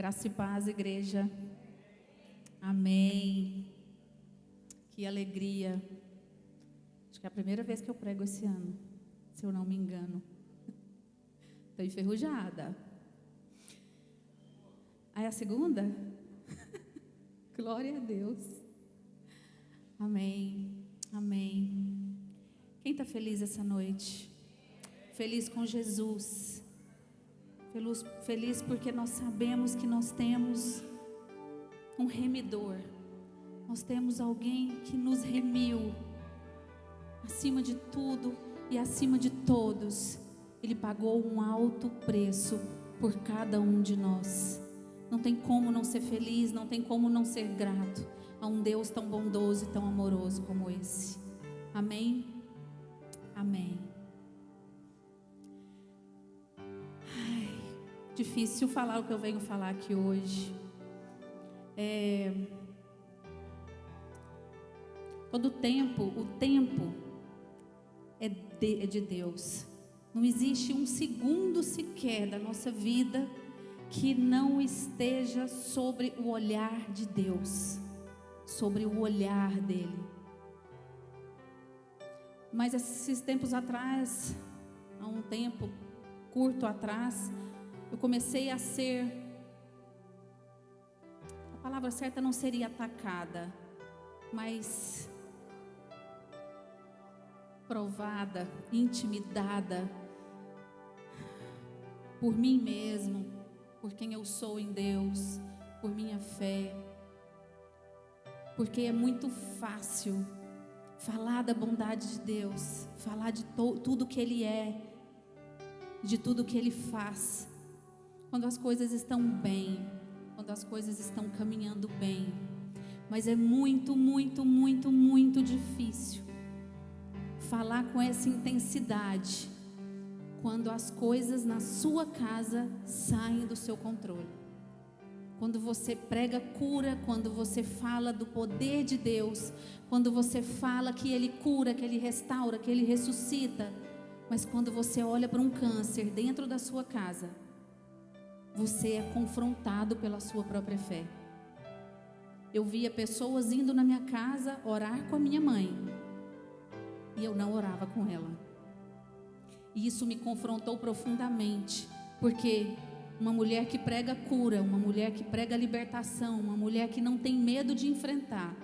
Graça e paz, igreja. Amém. Que alegria. Acho que é a primeira vez que eu prego esse ano, se eu não me engano. Estou enferrujada. Ah, é a segunda? Glória a Deus. Amém. Amém. Quem está feliz essa noite? Feliz com Jesus. Feliz porque nós sabemos que nós temos um remidor. Nós temos alguém que nos remiu. Acima de tudo e acima de todos, Ele pagou um alto preço por cada um de nós. Não tem como não ser feliz, não tem como não ser grato a um Deus tão bondoso e tão amoroso como esse. Amém? Amém. Difícil falar o que eu venho falar aqui hoje. Todo o tempo é de Deus. Não existe um segundo sequer da nossa vida que não esteja sobre o olhar de Deus, sobre o olhar dele. Mas esses tempos atrás, há um tempo curto atrás, eu comecei a ser, a palavra certa não seria atacada, mas provada, intimidada por mim mesmo, por quem eu sou em Deus, por minha fé, porque é muito fácil falar da bondade de Deus, falar de tudo que Ele é, de tudo que Ele faz, quando as coisas estão bem, quando as coisas estão caminhando bem. Mas é muito, muito, muito, muito difícil falar com essa intensidade quando as coisas na sua casa saem do seu controle. Quando você prega cura, quando você fala do poder de Deus, quando você fala que Ele cura, que Ele restaura, que Ele ressuscita, mas quando você olha para um câncer dentro da sua casa, você é confrontado pela sua própria fé. Eu via pessoas indo na minha casa orar com a minha mãe, e eu não orava com ela. E isso me confrontou profundamente, porque uma mulher que prega cura, uma mulher que prega libertação, uma mulher que não tem medo de enfrentar,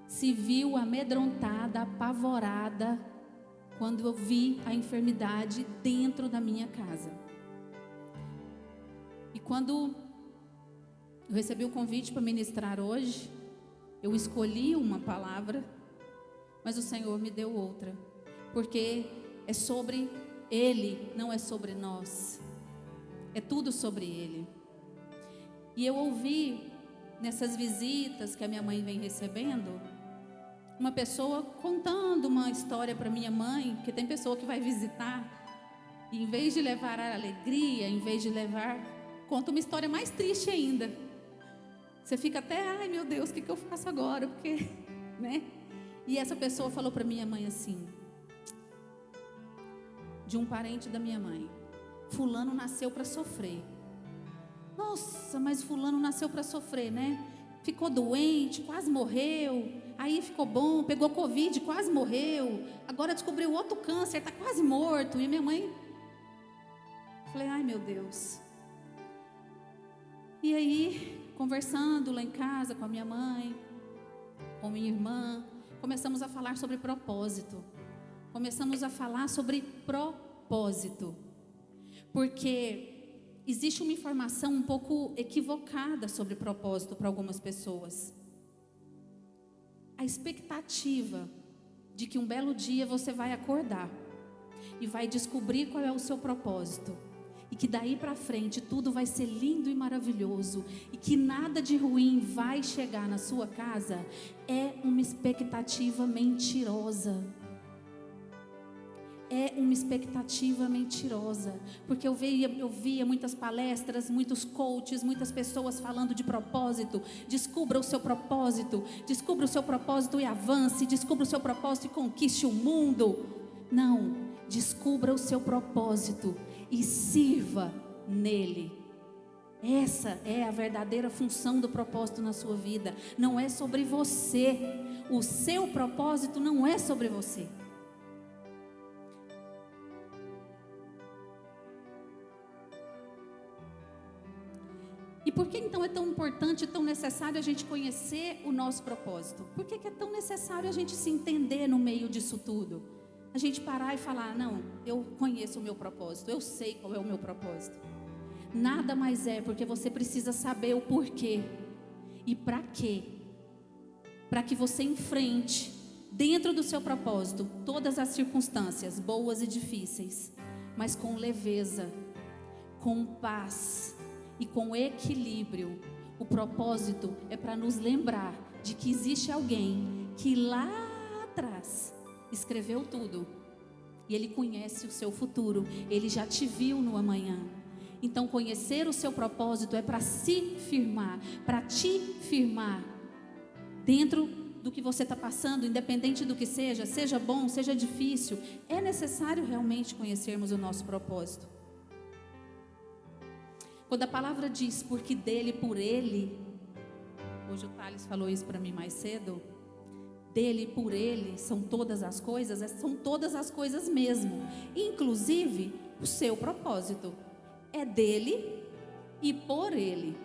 se viu amedrontada, apavorada, quando eu vi a enfermidade dentro da minha casa. E quando eu recebi o convite para ministrar hoje, eu escolhi uma palavra, mas o Senhor me deu outra, porque é sobre Ele, não é sobre nós, é tudo sobre Ele. E eu ouvi nessas visitas que a minha mãe vem recebendo, uma pessoa contando uma história para minha mãe, que tem pessoa que vai visitar, e em vez de levar a alegria, em vez de levar, conta uma história mais triste ainda. Você fica até, ai meu Deus, o que eu faço agora? Porque, né? E essa pessoa falou para minha mãe assim, de um parente da minha mãe: fulano nasceu para sofrer. Nossa, mas fulano nasceu para sofrer, né? Ficou doente, quase morreu, aí ficou bom, pegou Covid, quase morreu, agora descobriu outro câncer, está quase morto. E minha mãe, falei, ai meu Deus. E aí, conversando lá em casa com a minha mãe, com minha irmã, começamos a falar sobre propósito. Começamos a falar sobre propósito. Porque existe uma informação um pouco equivocada sobre propósito para algumas pessoas. A expectativa de que um belo dia você vai acordar e vai descobrir qual é o seu propósito. E que daí para frente tudo vai ser lindo e maravilhoso, e que nada de ruim vai chegar na sua casa, é uma expectativa mentirosa. É uma expectativa mentirosa, porque eu via muitas palestras, muitos coaches, muitas pessoas falando de propósito. Descubra o seu propósito e avance, descubra o seu propósito e conquiste o mundo. Não, descubra o seu propósito e sirva nele. Essa é a verdadeira função do propósito na sua vida. Não é sobre você. O seu propósito não é sobre você. E por que então é tão importante, tão necessário a gente conhecer o nosso propósito? Por que é tão necessário a gente se entender no meio disso tudo? A gente parar e falar, não, eu conheço o meu propósito, eu sei qual é o meu propósito. Nada mais é porque você precisa saber o porquê e para quê. Para que você enfrente, dentro do seu propósito, todas as circunstâncias, boas e difíceis, mas com leveza, com paz e com equilíbrio. O propósito é para nos lembrar de que existe alguém que lá atrás escreveu tudo. E Ele conhece o seu futuro. Ele já te viu no amanhã. Então conhecer o seu propósito é para se firmar, para te firmar dentro do que você está passando, independente do que seja, seja bom, seja difícil. É necessário realmente conhecermos o nosso propósito. Quando a palavra diz, porque dele, por ele, hoje o Thales falou isso para mim mais cedo, dele, por ele, são todas as coisas mesmo, inclusive o seu propósito, é dele e por ele,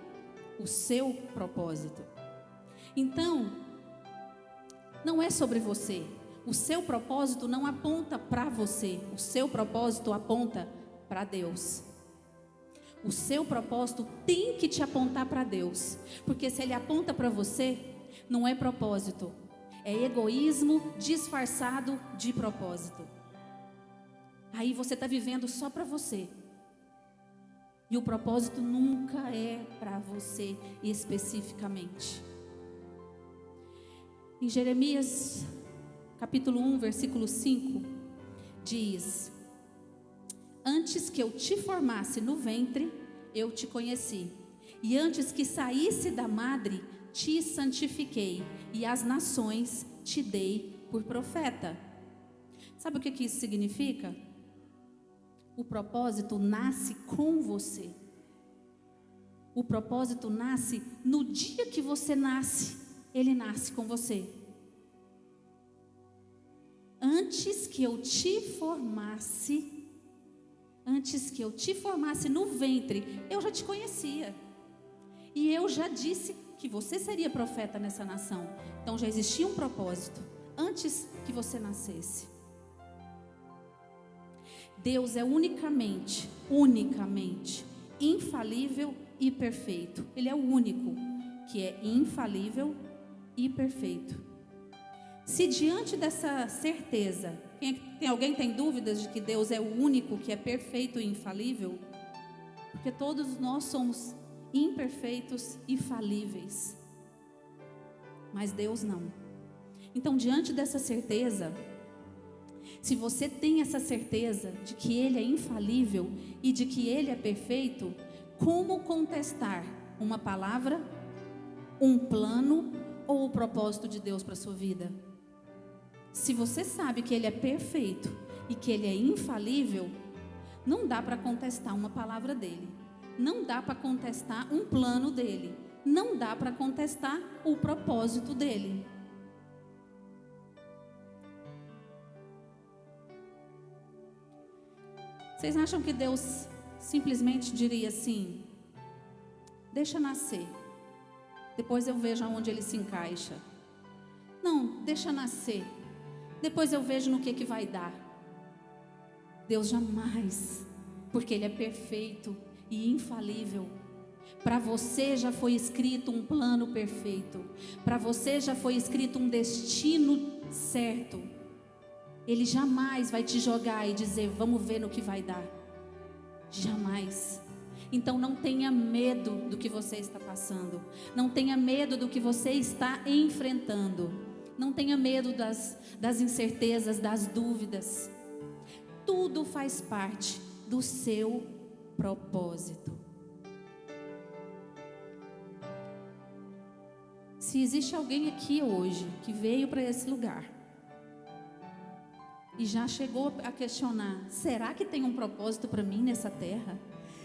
o seu propósito. Então, não é sobre você, o seu propósito não aponta para você, o seu propósito aponta para Deus. O seu propósito tem que te apontar para Deus, porque se ele aponta para você, não é propósito, é egoísmo disfarçado de propósito. Aí você está vivendo só para você, e o propósito nunca é para você especificamente. Em Jeremias capítulo 1, versículo 5, diz: antes que eu te formasse no ventre, eu te conheci. E antes que saísse da madre, te santifiquei. E as nações te dei por profeta. Sabe o que isso significa? O propósito nasce com você. O propósito nasce no dia que você nasce. Ele nasce com você. Antes que eu te formasse no ventre, eu já te conhecia. E eu já disse que você seria profeta nessa nação. Então já existia um propósito antes que você nascesse. Deus é unicamente infalível e perfeito. Ele é o único que é infalível e perfeito. Se diante dessa certeza, alguém tem dúvidas de que Deus é o único que é perfeito e infalível? Porque todos nós somos imperfeitos e falíveis, mas Deus não. Então, diante dessa certeza, se você tem essa certeza de que Ele é infalível e de que Ele é perfeito, como contestar uma palavra, um plano ou o propósito de Deus para a sua vida? Se você sabe que Ele é perfeito e que Ele é infalível, não dá para contestar uma palavra dEle, não dá para contestar um plano dEle, não dá para contestar o propósito dEle. Vocês acham que Deus simplesmente diria assim: deixa nascer, depois eu vejo aonde ele se encaixa? Não, deixa nascer, depois eu vejo no que vai dar. Deus jamais, porque Ele é perfeito e infalível. Para você já foi escrito um plano perfeito, para você já foi escrito um destino certo. Ele jamais vai te jogar e dizer, vamos ver no que vai dar. Jamais. Então não tenha medo do que você está passando, não tenha medo do que você está enfrentando, não tenha medo das incertezas, das dúvidas. Tudo faz parte do seu propósito. Se existe alguém aqui hoje que veio para esse lugar e já chegou a questionar, será que tem um propósito para mim nessa terra?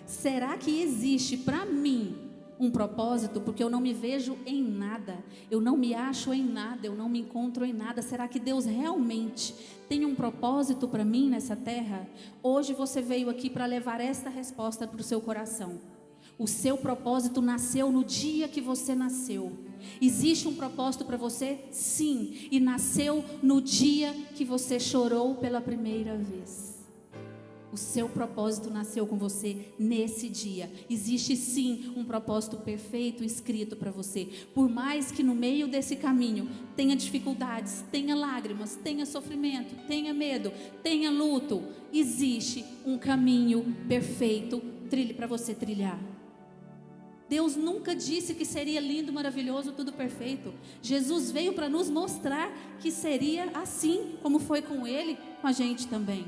Será que existe para mim um propósito? Porque eu não me vejo em nada, eu não me acho em nada, eu não me encontro em nada. Será que Deus realmente tem um propósito para mim nessa terra? Hoje você veio aqui para levar esta resposta para o seu coração. O seu propósito nasceu no dia que você nasceu. Existe um propósito para você? Sim. E nasceu no dia que você chorou pela primeira vez. O seu propósito nasceu com você nesse dia. Existe sim um propósito perfeito escrito para você. Por mais que no meio desse caminho tenha dificuldades, tenha lágrimas, tenha sofrimento, tenha medo, tenha luto, existe um caminho perfeito para você trilhar. Deus nunca disse que seria lindo, maravilhoso, tudo perfeito. Jesus veio para nos mostrar que seria assim, como foi com Ele, com a gente também.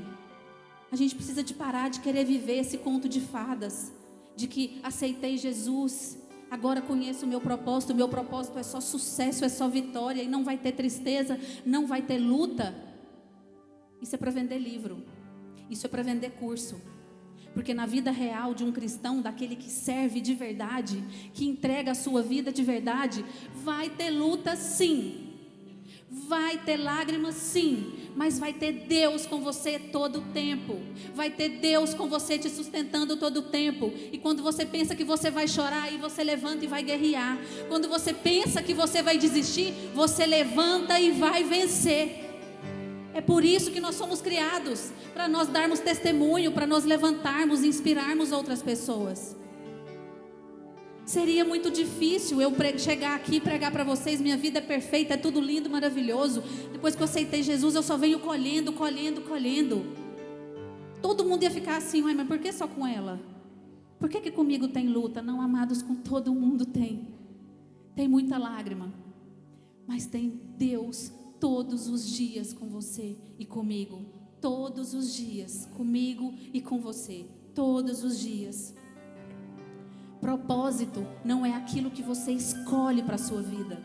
A gente precisa de parar de querer viver esse conto de fadas, de que aceitei Jesus, agora conheço o meu propósito é só sucesso, é só vitória, e não vai ter tristeza, não vai ter luta. Isso é para vender livro, isso é para vender curso. Porque na vida real de um cristão, daquele que serve de verdade, que entrega a sua vida de verdade, vai ter luta sim, vai ter lágrimas sim, mas vai ter Deus com você todo o tempo, vai ter Deus com você te sustentando todo o tempo. E quando você pensa que você vai chorar, aí você levanta e vai guerrear. Quando você pensa que você vai desistir, você levanta e vai vencer. É por isso que nós somos criados, para nós darmos testemunho, para nós levantarmos e inspirarmos outras pessoas. Seria muito difícil eu chegar aqui e pregar para vocês: minha vida é perfeita, é tudo lindo, maravilhoso. Depois que eu aceitei Jesus, eu só venho colhendo. Todo mundo ia ficar assim: mas por que só com ela? Por que comigo tem luta? Não, amados, com todo mundo tem. Tem muita lágrima, mas tem Deus todos os dias com você e comigo. Todos os dias, comigo e com você. Todos os dias. Propósito não é aquilo que você escolhe para a sua vida.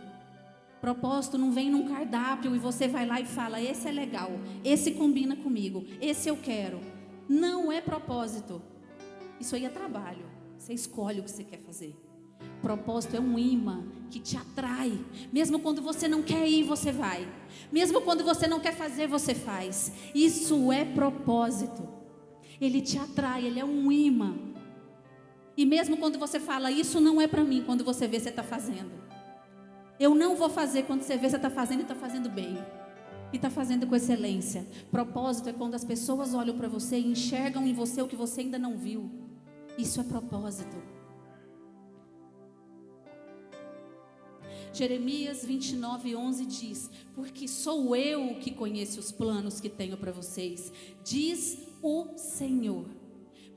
Propósito não vem num cardápio e você vai lá e fala: esse é legal, esse combina comigo, esse eu quero. Não é propósito. Isso aí é trabalho. Você escolhe o que você quer fazer. Propósito é um imã que te atrai. Mesmo quando você não quer ir, você vai. Mesmo quando você não quer fazer, você faz. Isso é propósito. Ele te atrai, ele é um imã. E mesmo quando você fala: isso não é para mim, quando você vê, você está fazendo. Eu não vou fazer, quando você vê, você está fazendo e está fazendo bem. E está fazendo com excelência. Propósito é quando as pessoas olham para você e enxergam em você o que você ainda não viu. Isso é propósito. Jeremias 29:11 diz: porque sou eu que conheço os planos que tenho para vocês, diz o Senhor.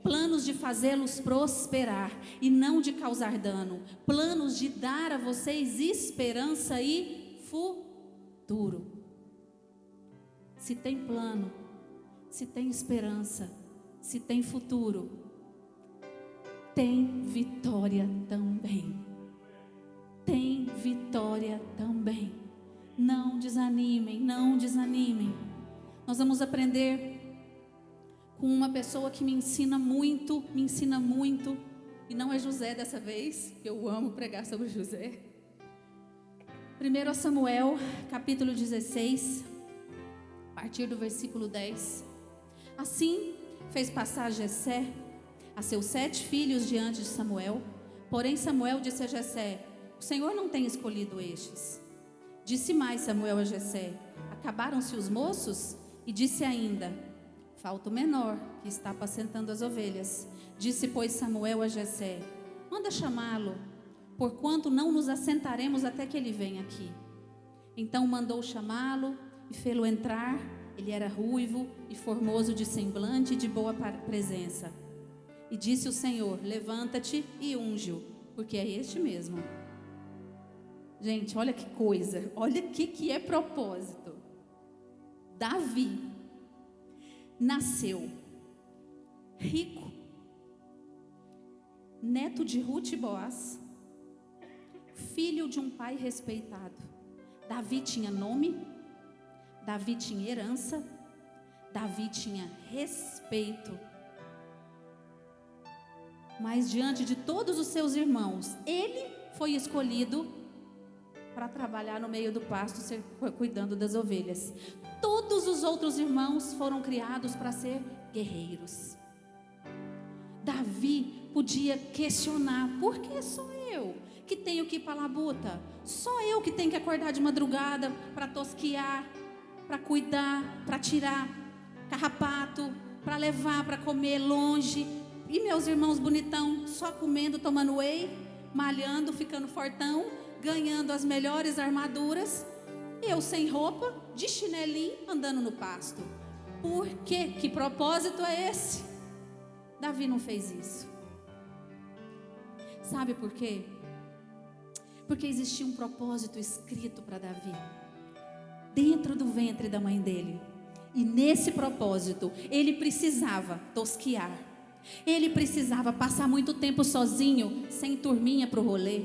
Planos de fazê-los prosperar e não de causar dano. Planos de dar a vocês esperança e futuro. Se tem plano, se tem esperança, se tem futuro, tem vitória também. Tem vitória também. Não desanimem, não desanimem. Nós vamos aprender com uma pessoa que me ensina muito, e não é José dessa vez, que eu amo pregar sobre José. 1 Samuel, capítulo 16, a partir do versículo 10. Assim fez passar Jessé a seus 7 filhos diante de Samuel. Porém Samuel disse a Jessé: o Senhor não tem escolhido estes. Disse mais Samuel a Jessé: acabaram-se os moços? E disse ainda: falta o menor, que está apacentando as ovelhas. Disse, pois, Samuel a Jessé: manda chamá-lo, porquanto não nos assentaremos até que ele venha aqui. Então mandou chamá-lo e fê-lo entrar. Ele era ruivo e formoso de semblante e de boa presença. E disse o Senhor: levanta-te e unge-o, porque é este mesmo. Gente, olha que coisa, olha o que é propósito. Davi nasceu rico, neto de Ruth e Boaz, filho de um pai respeitado. Davi tinha nome, Davi tinha herança, Davi tinha respeito. Mas diante de todos os seus irmãos, ele foi escolhido para trabalhar no meio do pasto, cuidando das ovelhas. Todos os outros irmãos foram criados para ser guerreiros. Davi podia questionar: por que sou eu que tenho que ir para a labuta? Só eu que tenho que acordar de madrugada para tosquiar, para cuidar, para tirar carrapato, para levar para comer longe. E meus irmãos bonitão, só comendo, tomando whey, malhando, ficando fortão, ganhando as melhores armaduras. Eu sem roupa, de chinelinho, andando no pasto. Por quê? Que propósito é esse? Davi não fez isso. Sabe por quê? Porque existia um propósito escrito para Davi, dentro do ventre da mãe dele. E nesse propósito, ele precisava tosquiar. Ele precisava passar muito tempo sozinho, sem turminha para o rolê.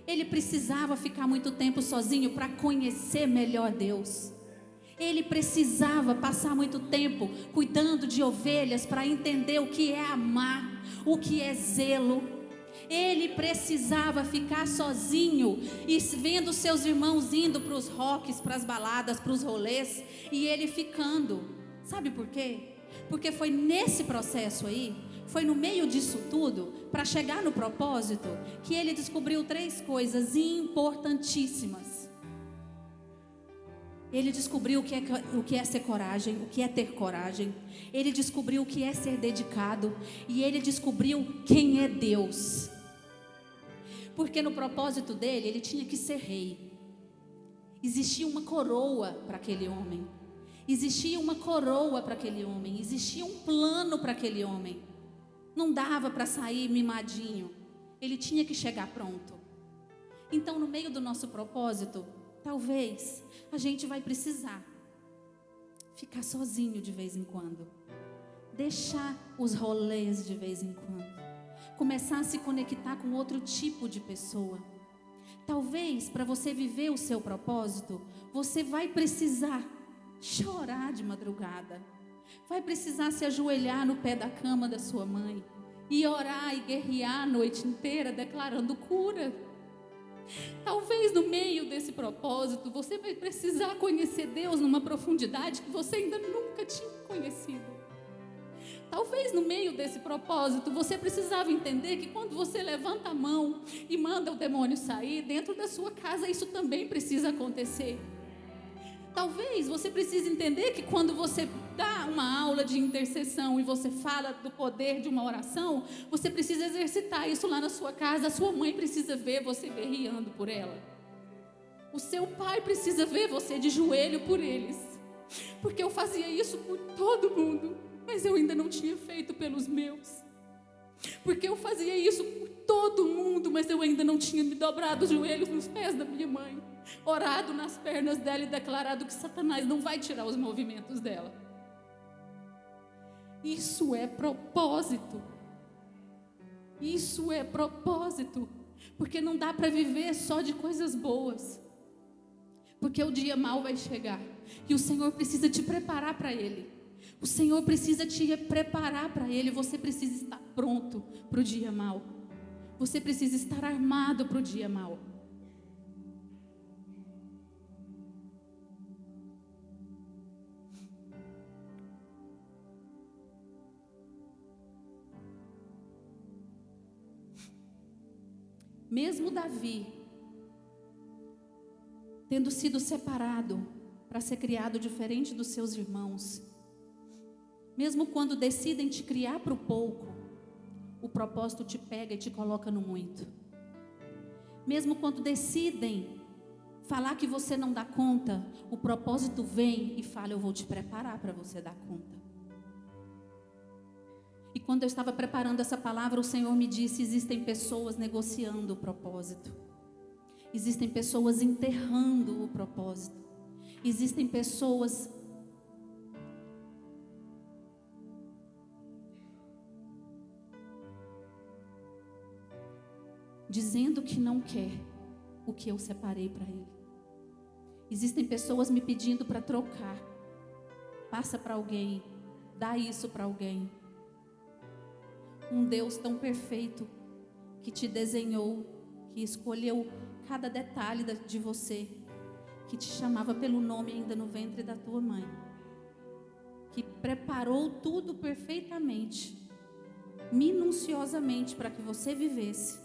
Ele precisava ficar muito tempo sozinho para conhecer melhor Deus. Ele precisava passar muito tempo cuidando de ovelhas para entender o que é amar, o que é zelo. Ele precisava ficar sozinho e vendo seus irmãos indo para os rocks, para as baladas, para os rolês, e ele ficando. Sabe por quê? Porque foi nesse processo aí, foi no meio disso tudo, para chegar no propósito, que ele descobriu 3 coisas importantíssimas. Ele descobriu o que é ser coragem, o que é ter coragem. Ele descobriu o que é ser dedicado. E ele descobriu quem é Deus. Porque no propósito dele, ele tinha que ser rei. Existia uma coroa para aquele homem. Existia uma coroa para aquele homem. Existia um plano para aquele homem. Não dava para sair mimadinho. Ele tinha que chegar pronto. Então, no meio do nosso propósito, talvez a gente vai precisar ficar sozinho de vez em quando. Deixar os rolês de vez em quando. Começar a se conectar com outro tipo de pessoa. Talvez para você viver o seu propósito, você vai precisar chorar de madrugada. Vai precisar se ajoelhar no pé da cama da sua mãe e orar e guerrear a noite inteira declarando cura. Talvez no meio desse propósito você vai precisar conhecer Deus numa profundidade que você ainda nunca tinha conhecido. Talvez no meio desse propósito você precisava entender que quando você levanta a mão e manda o demônio sair, dentro da sua casa isso também precisa acontecer. Talvez você precise entender que quando você dá uma aula de intercessão e você fala do poder de uma oração, você precisa exercitar isso lá na sua casa. A sua mãe precisa ver você guerreando por ela. O seu pai precisa ver você de joelho por eles. Porque eu fazia isso por todo mundo, mas eu ainda não tinha feito pelos meus. Porque eu fazia isso por todo mundo, mas eu ainda não tinha me dobrado os joelhos nos pés da minha mãe, orado nas pernas dela e declarado que Satanás não vai tirar os movimentos dela. Isso é propósito. Isso é propósito. Porque não dá para viver só de coisas boas. Porque o dia mau vai chegar e o Senhor precisa te preparar para ele. O Senhor precisa te preparar para ele. Você precisa estar pronto para o dia mau. Você precisa estar armado para o dia mau. Mesmo Davi, tendo sido separado para ser criado diferente dos seus irmãos, mesmo quando decidem te criar para o pouco, o propósito te pega e te coloca no muito. Mesmo quando decidem falar que você não dá conta, o propósito vem e fala: eu vou te preparar para você dar conta. E quando eu estava preparando essa palavra, o Senhor me disse: existem pessoas negociando o propósito. Existem pessoas enterrando o propósito. Existem pessoas dizendo que não quer o que eu separei para ele. Existem pessoas me pedindo para trocar. Passa para alguém, dá isso para alguém. Um Deus tão perfeito, que te desenhou, que escolheu cada detalhe de você, que te chamava pelo nome ainda no ventre da tua mãe, que preparou tudo perfeitamente, minuciosamente, para que você vivesse.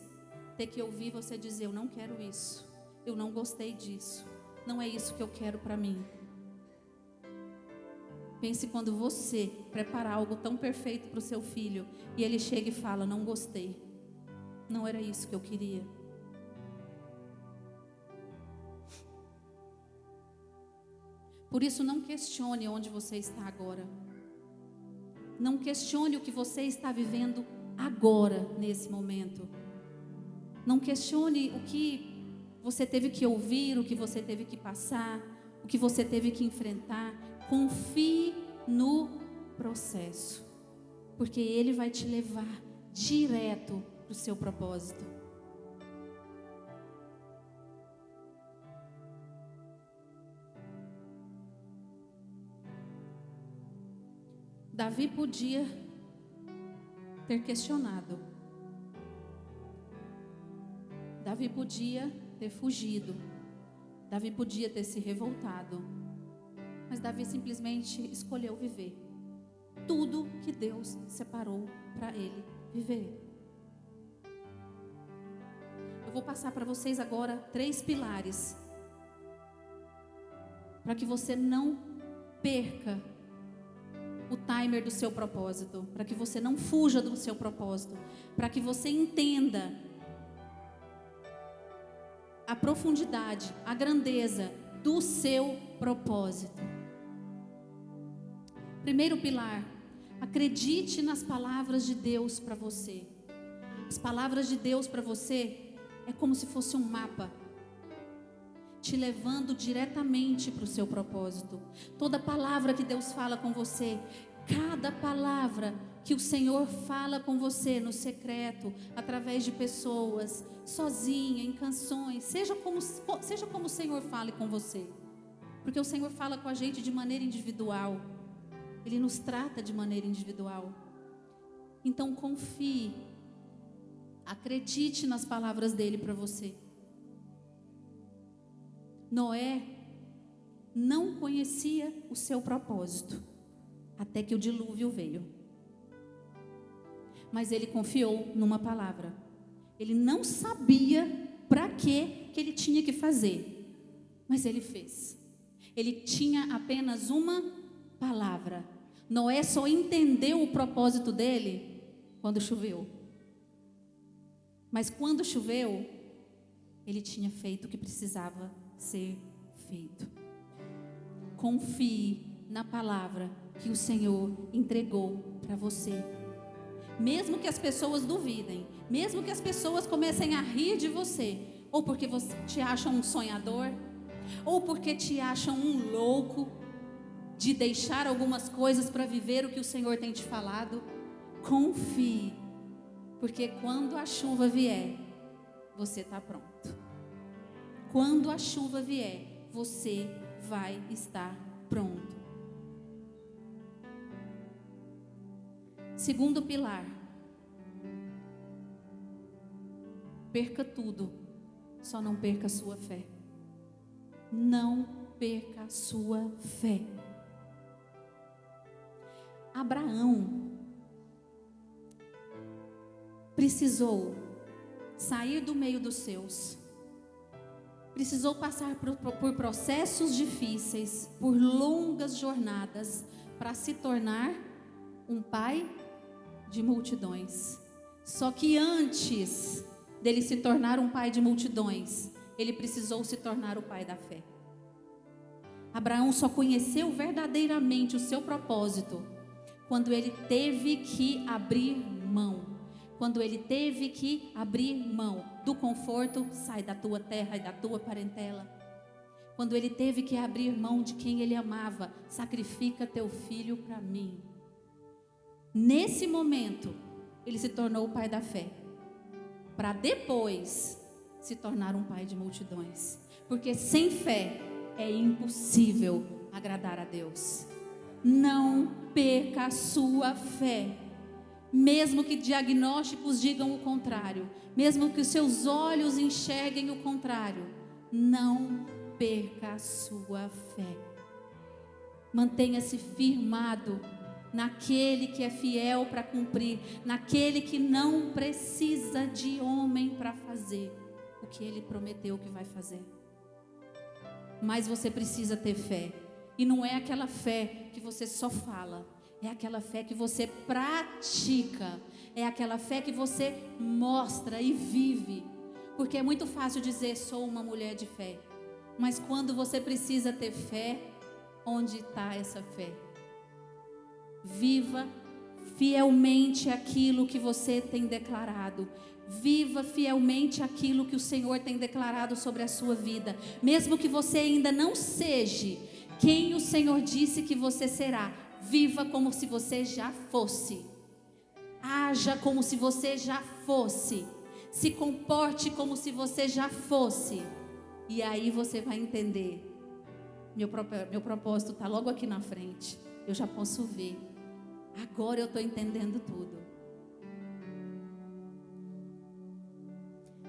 Ter que ouvir você dizer: eu não quero isso, eu não gostei disso, não é isso que eu quero para mim. Pense quando você preparar algo tão perfeito para o seu filho e ele chega e fala: não gostei, não era isso que eu queria. Por isso, não questione onde você está agora. Não questione o que você está vivendo agora, nesse momento. Não questione o que você teve que ouvir, o que você teve que passar, o que você teve que enfrentar. Confie no processo, porque ele vai te levar direto para o seu propósito. Davi podia ter questionado. Davi podia ter fugido. Davi podia ter se revoltado. Mas Davi simplesmente escolheu viver tudo que Deus separou para ele viver. Eu vou passar para vocês agora 3 pilares, para que você não perca o timer do seu propósito, para que você não fuja do seu propósito, para que você entenda a profundidade, a grandeza do seu propósito. Primeiro pilar: acredite nas palavras de Deus para você. As palavras de Deus para você é como se fosse um mapa, te levando diretamente para o seu propósito. Toda palavra que Deus fala com você, cada palavra que o Senhor fala com você no secreto, através de pessoas, sozinha, em canções, seja como o Senhor fale com você, porque o Senhor fala com a gente de maneira individual, Ele nos trata de maneira individual. Então confie, acredite nas palavras dele para você. Noé não conhecia o seu propósito até que o dilúvio veio. Mas ele confiou numa palavra. Ele não sabia para que ele tinha que fazer, mas ele fez. Ele tinha apenas uma palavra. Noé só entendeu o propósito dele quando choveu. Mas quando choveu, ele tinha feito o que precisava ser feito. Confie na palavra que o Senhor entregou para você. Mesmo que as pessoas duvidem, mesmo que as pessoas comecem a rir de você, ou porque você te acham um sonhador, ou porque te acham um louco de deixar algumas coisas para viver o que o Senhor tem te falado, confie, porque quando a chuva vier, você está pronto. Quando a chuva vier, você vai estar pronto. Segundo pilar: perca tudo, só não perca a sua fé. Não perca a sua fé. Abraão precisou sair do meio dos seus, precisou passar por processos difíceis, por longas jornadas, para se tornar um pai de multidões. Só que antes dele se tornar um pai de multidões, ele precisou se tornar o pai da fé. Abraão só conheceu verdadeiramente o seu propósito quando ele teve que abrir mão. Quando ele teve que abrir mão do conforto, sai da tua terra e da tua parentela. Quando ele teve que abrir mão de quem ele amava, sacrifica teu filho para mim. Nesse momento, ele se tornou o pai da fé, para depois se tornar um pai de multidões. Porque sem fé é impossível agradar a Deus. Não perca a sua fé. Mesmo que diagnósticos digam o contrário, mesmo que os seus olhos enxerguem o contrário, não perca a sua fé. Mantenha-se firmado naquele que é fiel para cumprir, naquele que não precisa de homem para fazer o que ele prometeu que vai fazer. Mas você precisa ter fé, e não é aquela fé que você só fala, é aquela fé que você pratica, é aquela fé que você mostra e vive. Porque é muito fácil dizer sou uma mulher de fé, mas quando você precisa ter fé, onde está essa fé? Viva fielmente aquilo que você tem declarado. Viva fielmente aquilo que o Senhor tem declarado sobre a sua vida. Mesmo que você ainda não seja quem o Senhor disse que você será, viva como se você já fosse. Haja como se você já fosse. Se comporte como se você já fosse. E aí você vai entender. Meu propósito está logo aqui na frente. Eu já posso ver. Agora eu estou entendendo tudo.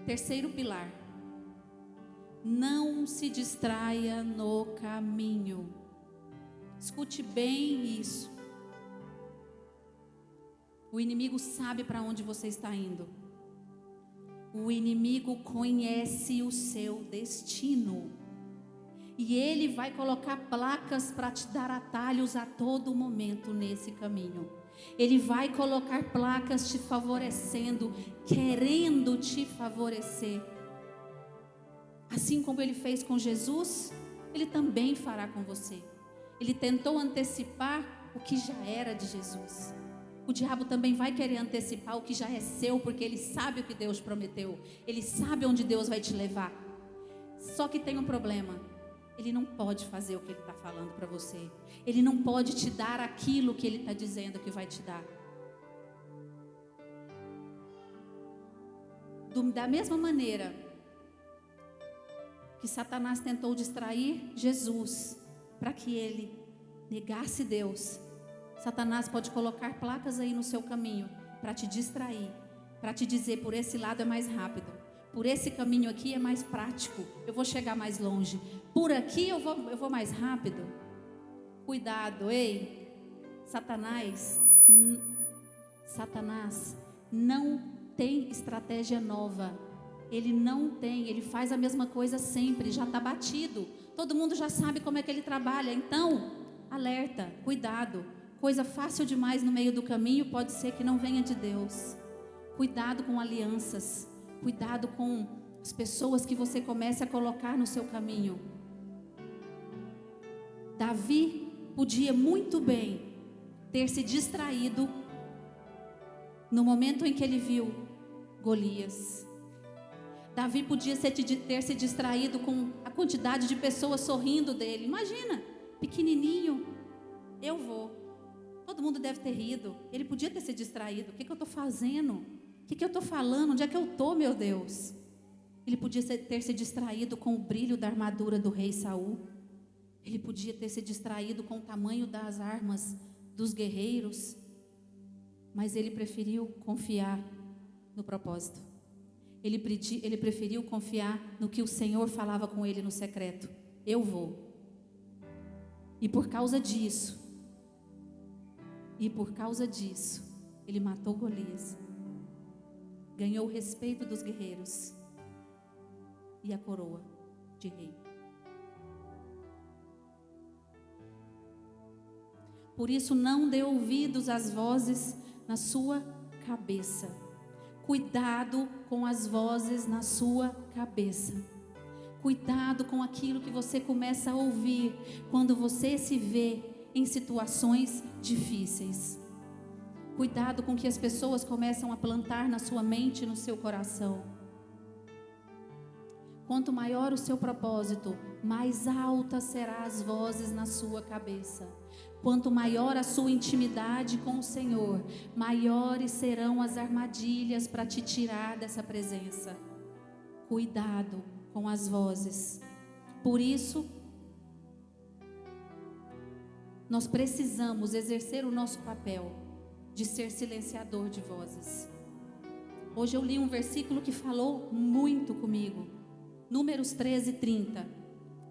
Terceiro pilar. Não se distraia no caminho. Escute bem isso. O inimigo sabe para onde você está indo. O inimigo conhece o seu destino. E ele vai colocar placas para te dar atalhos a todo momento nesse caminho. Ele vai colocar placas te favorecendo, querendo te favorecer. Assim como ele fez com Jesus, ele também fará com você. Ele tentou antecipar o que já era de Jesus. O diabo também vai querer antecipar o que já é seu, porque ele sabe o que Deus prometeu. Ele sabe onde Deus vai te levar. Só que tem um problema. Ele não pode fazer o que ele está falando para você. Ele não pode te dar aquilo que ele está dizendo que vai te dar. Da mesma maneira que Satanás tentou distrair Jesus para que ele negasse Deus, Satanás pode colocar placas aí no seu caminho para te distrair, para te dizer por esse lado é mais rápido, por esse caminho aqui é mais prático, eu vou chegar mais longe, por aqui eu vou mais rápido. Cuidado, ei, Satanás não tem estratégia nova, ele não tem, ele faz a mesma coisa sempre, já está batido, todo mundo já sabe como é que ele trabalha, então, alerta, cuidado, coisa fácil demais no meio do caminho pode ser que não venha de Deus. Cuidado com alianças, cuidado com as pessoas que você começa a colocar no seu caminho. Davi podia muito bem ter se distraído no momento em que ele viu Golias. Davi podia ter se distraído com a quantidade de pessoas sorrindo dele. Imagina, pequenininho, eu vou. Todo mundo deve ter rido. Ele podia ter se distraído. O que eu estou fazendo? O que eu estou falando? Onde é que eu estou, meu Deus? Ele podia ter se distraído com o brilho da armadura do rei Saul. Ele podia ter se distraído com o tamanho das armas dos guerreiros. Mas ele preferiu confiar no propósito. Ele preferiu confiar no que o Senhor falava com ele no secreto. Eu vou. E por causa disso, ele matou Golias. Ganhou o respeito dos guerreiros e a coroa de rei. Por isso, não dê ouvidos às vozes na sua cabeça. Cuidado com as vozes na sua cabeça. Cuidado com aquilo que você começa a ouvir quando você se vê em situações difíceis. Cuidado com o que as pessoas começam a plantar na sua mente e no seu coração. Quanto maior o seu propósito, mais altas serão as vozes na sua cabeça. Quanto maior a sua intimidade com o Senhor, maiores serão as armadilhas para te tirar dessa presença. Cuidado com as vozes. Por isso, nós precisamos exercer o nosso papel de ser silenciador de vozes. Hoje eu li um versículo que falou muito comigo. Números 13:30.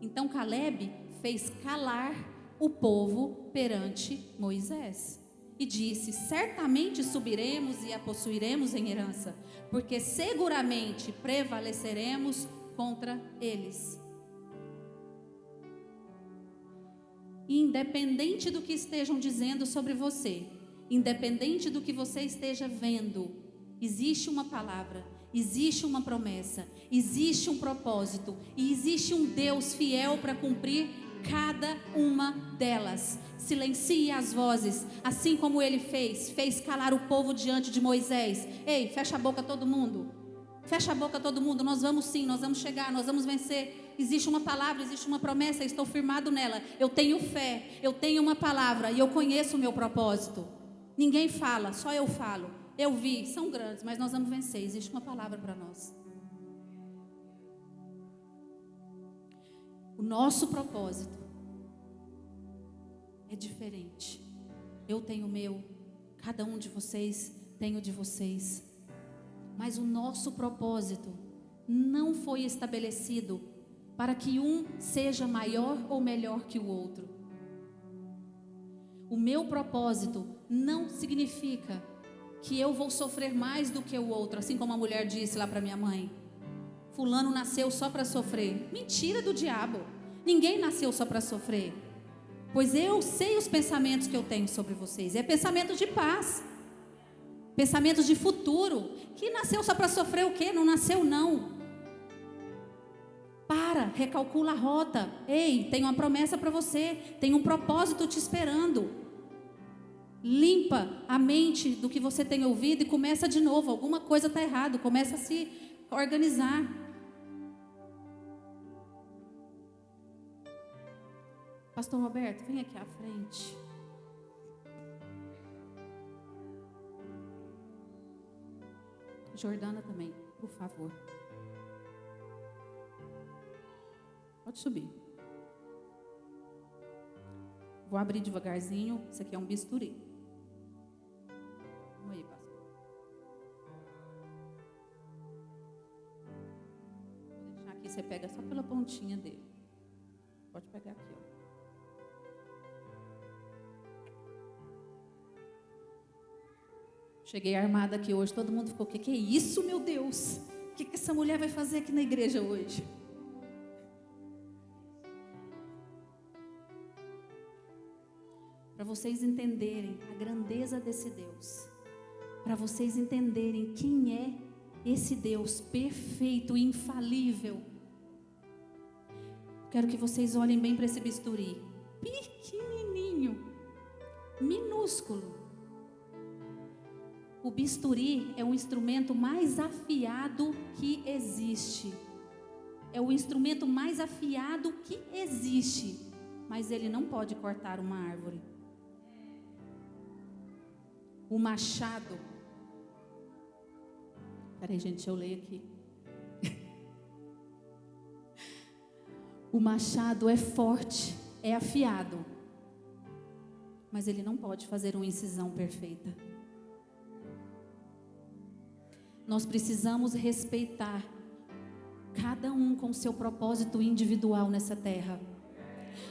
Então Caleb fez calar o povo perante Moisés e disse: certamente subiremos e a possuiremos em herança, porque seguramente prevaleceremos contra eles. Independente do que estejam dizendo sobre você, independente do que você esteja vendo, existe uma palavra, existe uma promessa, existe um propósito e existe um Deus fiel para cumprir cada uma delas. Silencie as vozes, assim como ele fez calar o povo diante de Moisés. Ei, fecha a boca todo mundo. Fecha a boca todo mundo, nós vamos sim, nós vamos chegar, nós vamos vencer. Existe uma palavra, existe uma promessa, eu estou firmado nela. Eu tenho fé, eu tenho uma palavra e eu conheço o meu propósito. Ninguém fala, só eu falo. Eu vi, são grandes, mas nós vamos vencer. Existe uma palavra para nós. O nosso propósito é diferente. Eu tenho o meu, cada um de vocês tem o de vocês. Mas o nosso propósito não foi estabelecido para que um seja maior ou melhor que o outro. O meu propósito não significa que eu vou sofrer mais do que o outro, assim como a mulher disse lá para minha mãe: fulano nasceu só para sofrer. Mentira do diabo. Ninguém nasceu só para sofrer. Pois eu sei os pensamentos que eu tenho sobre vocês. É pensamento de paz, pensamentos de futuro. Que nasceu só para sofrer o quê? Não nasceu não. Para, recalcula a rota. Ei, tem uma promessa para você, tem um propósito te esperando. Limpa a mente do que você tem ouvido e começa de novo. Alguma coisa está errado, começa a se organizar. Pastor Roberto, vem aqui à frente. Jordana também, por favor. Pode subir. Vou abrir devagarzinho. Isso aqui é um bisturi. Vamos aí, pastor. Vou deixar aqui, você pega só pela pontinha dele. Pode pegar aqui, ó. Cheguei armada aqui hoje, todo mundo ficou: que é isso, meu Deus? O que essa mulher vai fazer aqui na igreja hoje? Para vocês entenderem a grandeza desse Deus, para vocês entenderem quem é esse Deus perfeito e infalível, quero que vocês olhem bem para esse bisturi, pequenininho, minúsculo. O bisturi é o instrumento mais afiado que existe. É o instrumento mais afiado que existe. Mas ele não pode cortar uma árvore. O machado. Peraí, gente, deixa eu ler aqui. O machado é forte, é afiado. Mas ele não pode fazer uma incisão perfeita. Nós precisamos respeitar cada um com seu propósito individual nessa terra.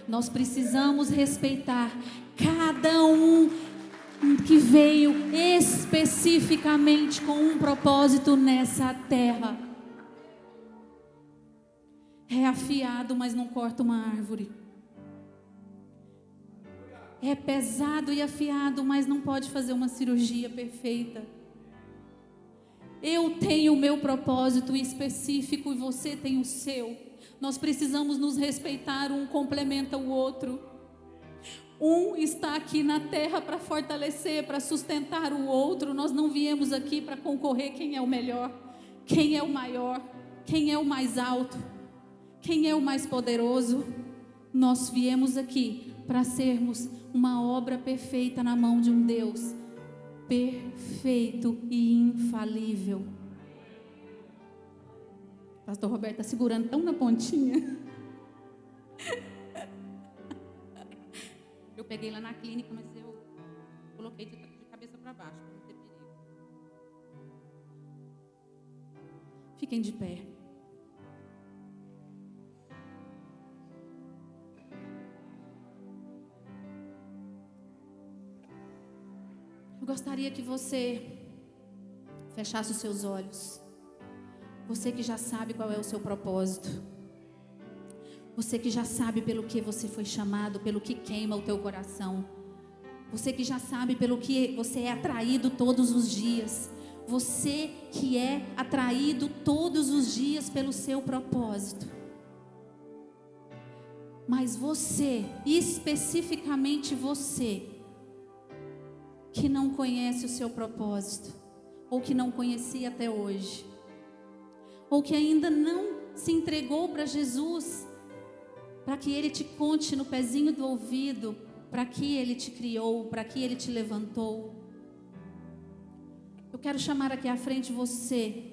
Nós precisamos respeitar cada um que veio especificamente com um propósito nessa terra. É afiado, mas não corta uma árvore. É pesado e afiado, mas não pode fazer uma cirurgia perfeita. Eu tenho o meu propósito específico e você tem o seu. Nós precisamos nos respeitar, um complementa o outro. Um está aqui na terra para fortalecer, para sustentar o outro. Nós não viemos aqui para concorrer quem é o melhor, quem é o maior, quem é o mais alto, quem é o mais poderoso. Nós viemos aqui para sermos uma obra perfeita na mão de um Deus perfeito e infalível. Pastor Roberto está segurando tão na pontinha. Eu peguei lá na clínica, mas eu coloquei de cabeça para baixo, para não ter perigo. Fiquem de pé. Eu gostaria que você fechasse os seus olhos. Você que já sabe qual é o seu propósito. Você que já sabe pelo que você foi chamado, pelo que queima o teu coração. Você que já sabe pelo que você é atraído todos os dias. Você que é atraído todos os dias pelo seu propósito. Mas você, especificamente você, que não conhece o seu propósito, ou que não conhecia até hoje, ou que ainda não se entregou para Jesus, para que Ele te conte no pezinho do ouvido, para que Ele te criou, para que Ele te levantou. Eu quero chamar aqui à frente você,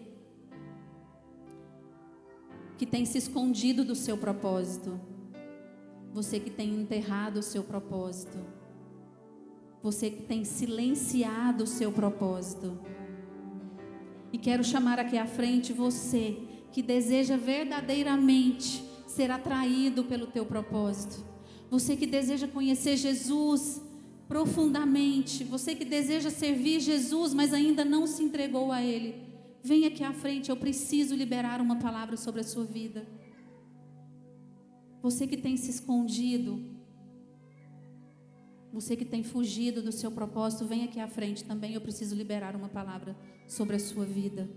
que tem se escondido do seu propósito, você que tem enterrado o seu propósito, você que tem silenciado o seu propósito. E quero chamar aqui à frente você que deseja verdadeiramente ser atraído pelo teu propósito. Você que deseja conhecer Jesus profundamente. Você que deseja servir Jesus, mas ainda não se entregou a Ele. Vem aqui à frente, eu preciso liberar uma palavra sobre a sua vida. Você que tem se escondido, você que tem fugido do seu propósito, vem aqui à frente também. Eu preciso liberar uma palavra sobre a sua vida.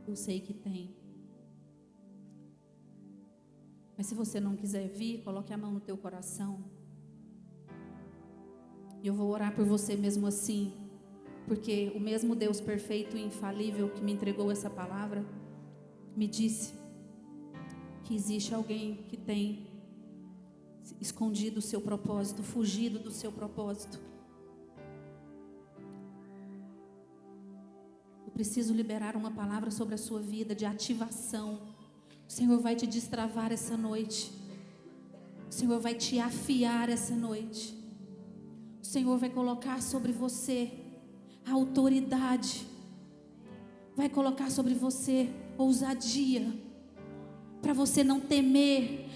Eu sei que tem. Mas se você não quiser vir, coloque a mão no teu coração. E eu vou orar por você mesmo assim. Porque o mesmo Deus perfeito e infalível que me entregou essa palavra, me disse que existe alguém que tem escondido o seu propósito, fugido do seu propósito. Eu preciso liberar uma palavra sobre a sua vida de ativação. O Senhor vai te destravar essa noite. O Senhor vai te afiar essa noite. O Senhor vai colocar sobre você a autoridade. Vai colocar sobre você ousadia. Para você não temer,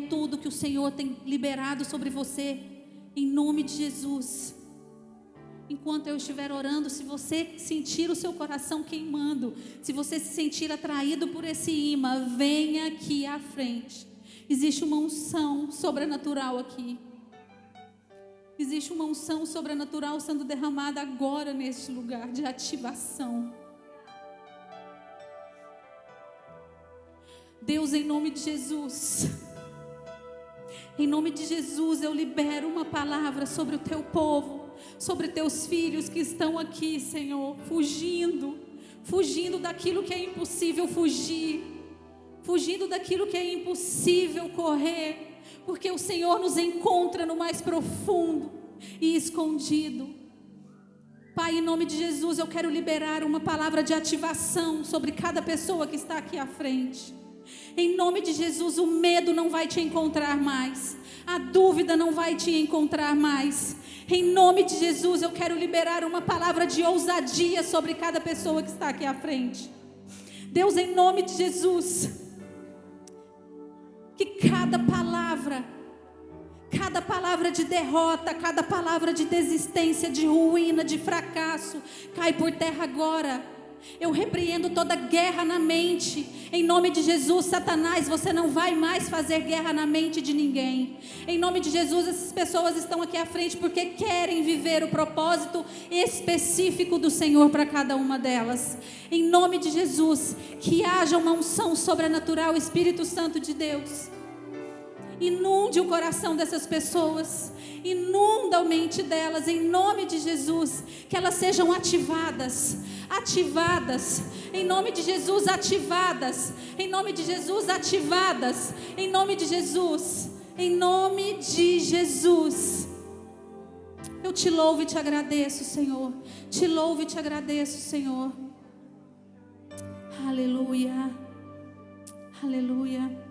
tudo que o Senhor tem liberado sobre você, em nome de Jesus. Enquanto eu estiver orando, se você sentir o seu coração queimando, se você se sentir atraído por esse imã, venha aqui à frente. Existe uma unção sobrenatural aqui. Existe uma unção sobrenatural sendo derramada agora neste lugar de ativação. Deus, em nome de Jesus, eu libero uma palavra sobre o teu povo, sobre teus filhos que estão aqui, Senhor, fugindo daquilo que é impossível fugir, fugindo daquilo que é impossível correr, porque o Senhor nos encontra no mais profundo e escondido. Pai, em nome de Jesus, eu quero liberar uma palavra de ativação sobre cada pessoa que está aqui à frente. Em nome de Jesus, o medo não vai te encontrar mais, a dúvida não vai te encontrar mais. Em nome de Jesus, eu quero liberar uma palavra de ousadia sobre cada pessoa que está aqui à frente. Deus, em nome de Jesus, que cada palavra de derrota, cada palavra de desistência, de ruína, de fracasso, cai por terra agora. Eu repreendo toda guerra na mente. Em nome de Jesus, Satanás, você não vai mais fazer guerra na mente de ninguém. Em nome de Jesus, essas pessoas estão aqui à frente porque querem viver o propósito específico do Senhor para cada uma delas. Em nome de Jesus, que haja uma unção sobrenatural, Espírito Santo de Deus. Inunde o coração dessas pessoas, inunda a mente delas, em nome de Jesus, que elas sejam ativadas, em nome de Jesus, ativadas, em nome de Jesus, ativadas, em nome de Jesus, em nome de Jesus. Eu te louvo e te agradeço, Senhor, te louvo e te agradeço, Senhor. Aleluia, aleluia.